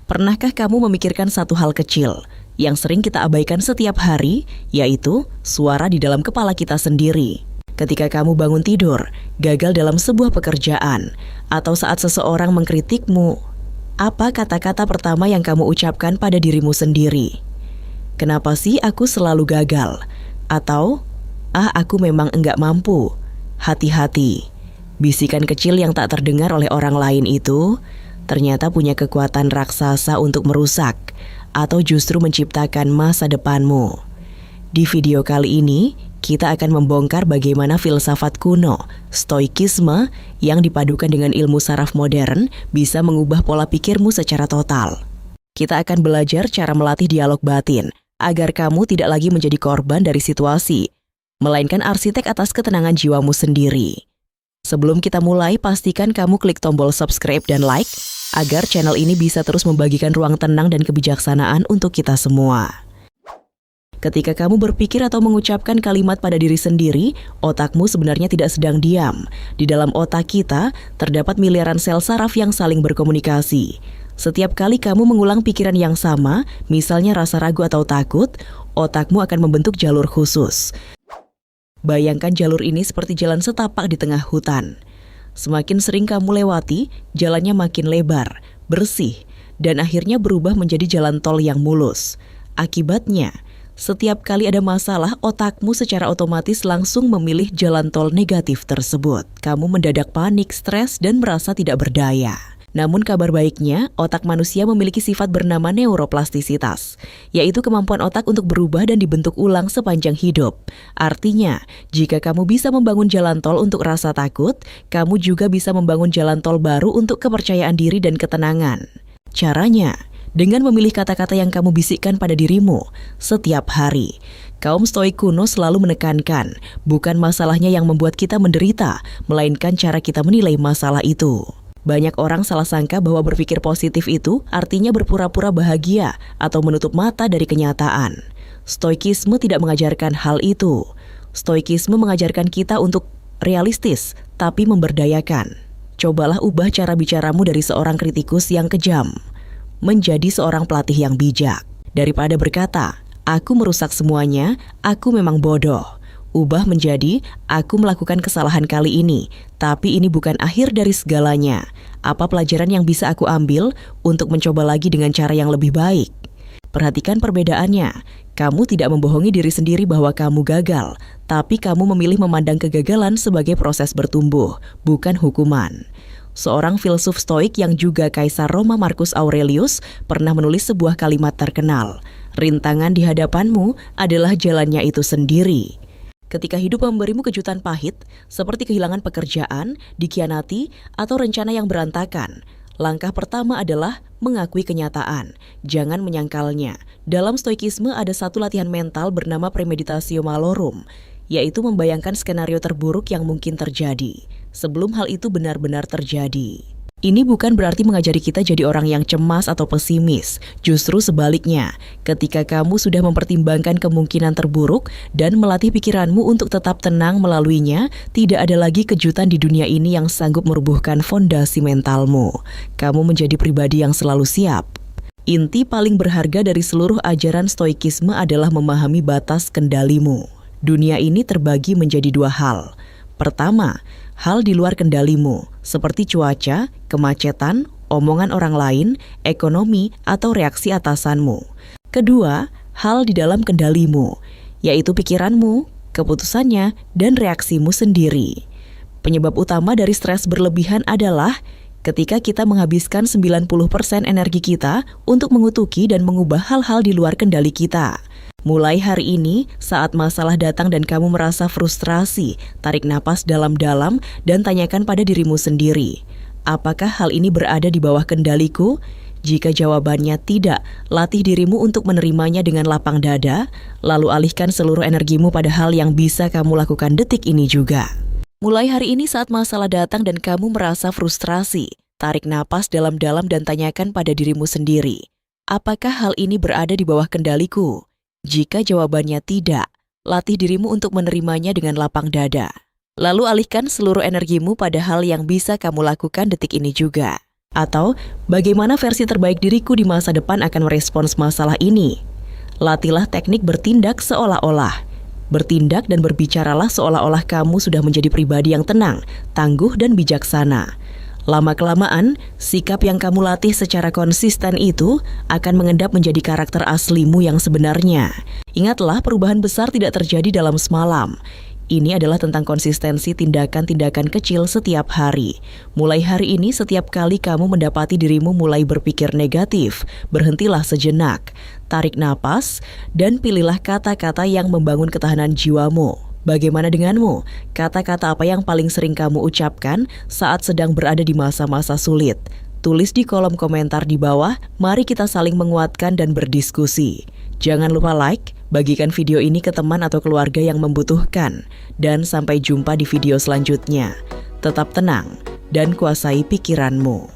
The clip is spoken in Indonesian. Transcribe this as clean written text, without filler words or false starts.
Pernahkah kamu memikirkan satu hal kecil yang sering kita abaikan setiap hari, yaitu suara di dalam kepala kita sendiri? Ketika kamu bangun tidur, gagal dalam sebuah pekerjaan, atau saat seseorang mengkritikmu, apa kata-kata pertama yang kamu ucapkan pada dirimu sendiri? Kenapa sih aku selalu gagal? Atau, aku memang enggak mampu. Hati-hati, bisikan kecil yang tak terdengar oleh orang lain itu ternyata punya kekuatan raksasa untuk merusak atau justru menciptakan masa depanmu. Di video kali ini, kita akan membongkar bagaimana filsafat kuno, stoikisme, yang dipadukan dengan ilmu saraf modern bisa mengubah pola pikirmu secara total. Kita akan belajar cara melatih dialog batin, agar kamu tidak lagi menjadi korban dari situasi, melainkan arsitek atas ketenangan jiwamu sendiri. Sebelum kita mulai, pastikan kamu klik tombol subscribe dan like, agar channel ini bisa terus membagikan ruang tenang dan kebijaksanaan untuk kita semua. Ketika kamu berpikir atau mengucapkan kalimat pada diri sendiri, otakmu sebenarnya tidak sedang diam. Di dalam otak kita, terdapat miliaran sel saraf yang saling berkomunikasi. Setiap kali kamu mengulang pikiran yang sama, misalnya rasa ragu atau takut, otakmu akan membentuk jalur khusus. Bayangkan jalur ini seperti jalan setapak di tengah hutan. Semakin sering kamu lewati, jalannya makin lebar, bersih, dan akhirnya berubah menjadi jalan tol yang mulus. Akibatnya, setiap kali ada masalah, otakmu secara otomatis langsung memilih jalan tol negatif tersebut. Kamu mendadak panik, stres, dan merasa tidak berdaya. Namun kabar baiknya, otak manusia memiliki sifat bernama neuroplastisitas, yaitu kemampuan otak untuk berubah dan dibentuk ulang sepanjang hidup. Artinya, jika kamu bisa membangun jalan tol untuk rasa takut, kamu juga bisa membangun jalan tol baru untuk kepercayaan diri dan ketenangan. Caranya, dengan memilih kata-kata yang kamu bisikkan pada dirimu setiap hari. Kaum stoik kuno selalu menekankan, bukan masalahnya yang membuat kita menderita, melainkan cara kita menilai masalah itu. Banyak orang salah sangka bahwa berpikir positif itu artinya berpura-pura bahagia atau menutup mata dari kenyataan. Stoikisme tidak mengajarkan hal itu. Stoikisme mengajarkan kita untuk realistis, tapi memberdayakan. Cobalah ubah cara bicaramu dari seorang kritikus yang kejam menjadi seorang pelatih yang bijak. Daripada berkata, aku merusak semuanya, aku memang bodoh. Ubah menjadi, aku melakukan kesalahan kali ini, tapi ini bukan akhir dari segalanya. Apa pelajaran yang bisa aku ambil untuk mencoba lagi dengan cara yang lebih baik? Perhatikan perbedaannya. Kamu tidak membohongi diri sendiri bahwa kamu gagal, tapi kamu memilih memandang kegagalan sebagai proses bertumbuh, bukan hukuman. Seorang filsuf stoik yang juga Kaisar Roma Marcus Aurelius pernah menulis sebuah kalimat terkenal. Rintangan di hadapanmu adalah jalannya itu sendiri. Ketika hidup memberimu kejutan pahit, seperti kehilangan pekerjaan, dikhianati, atau rencana yang berantakan, langkah pertama adalah mengakui kenyataan. Jangan menyangkalnya. Dalam stoikisme ada satu latihan mental bernama premeditatio malorum, yaitu membayangkan skenario terburuk yang mungkin terjadi, sebelum hal itu benar-benar terjadi. Ini bukan berarti mengajari kita jadi orang yang cemas atau pesimis. Justru sebaliknya, ketika kamu sudah mempertimbangkan kemungkinan terburuk dan melatih pikiranmu untuk tetap tenang melaluinya, tidak ada lagi kejutan di dunia ini yang sanggup merubuhkan fondasi mentalmu. Kamu menjadi pribadi yang selalu siap. Inti paling berharga dari seluruh ajaran stoikisme adalah memahami batas kendalimu. Dunia ini terbagi menjadi dua hal. Pertama, hal di luar kendalimu, seperti cuaca, kemacetan, omongan orang lain, ekonomi, atau reaksi atasanmu. Kedua, hal di dalam kendalimu, yaitu pikiranmu, keputusannya, dan reaksimu sendiri. Penyebab utama dari stres berlebihan adalah ketika kita menghabiskan 90% energi kita untuk mengutuki dan mengubah hal-hal di luar kendali kita. Mulai hari ini, saat masalah datang dan kamu merasa frustrasi, tarik napas dalam-dalam dan tanyakan pada dirimu sendiri, apakah hal ini berada di bawah kendaliku? Jika jawabannya tidak, latih dirimu untuk menerimanya dengan lapang dada, lalu alihkan seluruh energimu pada hal yang bisa kamu lakukan detik ini juga. Mulai hari ini saat masalah datang dan kamu merasa frustrasi, tarik napas dalam-dalam dan tanyakan pada dirimu sendiri, apakah hal ini berada di bawah kendaliku? Jika jawabannya tidak, latih dirimu untuk menerimanya dengan lapang dada. Lalu alihkan seluruh energimu pada hal yang bisa kamu lakukan detik ini juga. Atau, bagaimana versi terbaik diriku di masa depan akan merespons masalah ini? Latihlah teknik bertindak seolah-olah. Bertindak dan berbicaralah seolah-olah kamu sudah menjadi pribadi yang tenang, tangguh, dan bijaksana. Lama-kelamaan, sikap yang kamu latih secara konsisten itu akan mengendap menjadi karakter aslimu yang sebenarnya. Ingatlah, perubahan besar tidak terjadi dalam semalam. Ini adalah tentang konsistensi tindakan-tindakan kecil setiap hari. Mulai hari ini, setiap kali kamu mendapati dirimu mulai berpikir negatif, berhentilah sejenak, tarik napas, dan pilihlah kata-kata yang membangun ketahanan jiwamu. Bagaimana denganmu? Kata-kata apa yang paling sering kamu ucapkan saat sedang berada di masa-masa sulit? Tulis di kolom komentar di bawah, mari kita saling menguatkan dan berdiskusi. Jangan lupa like, bagikan video ini ke teman atau keluarga yang membutuhkan. Dan sampai jumpa di video selanjutnya. Tetap tenang dan kuasai pikiranmu.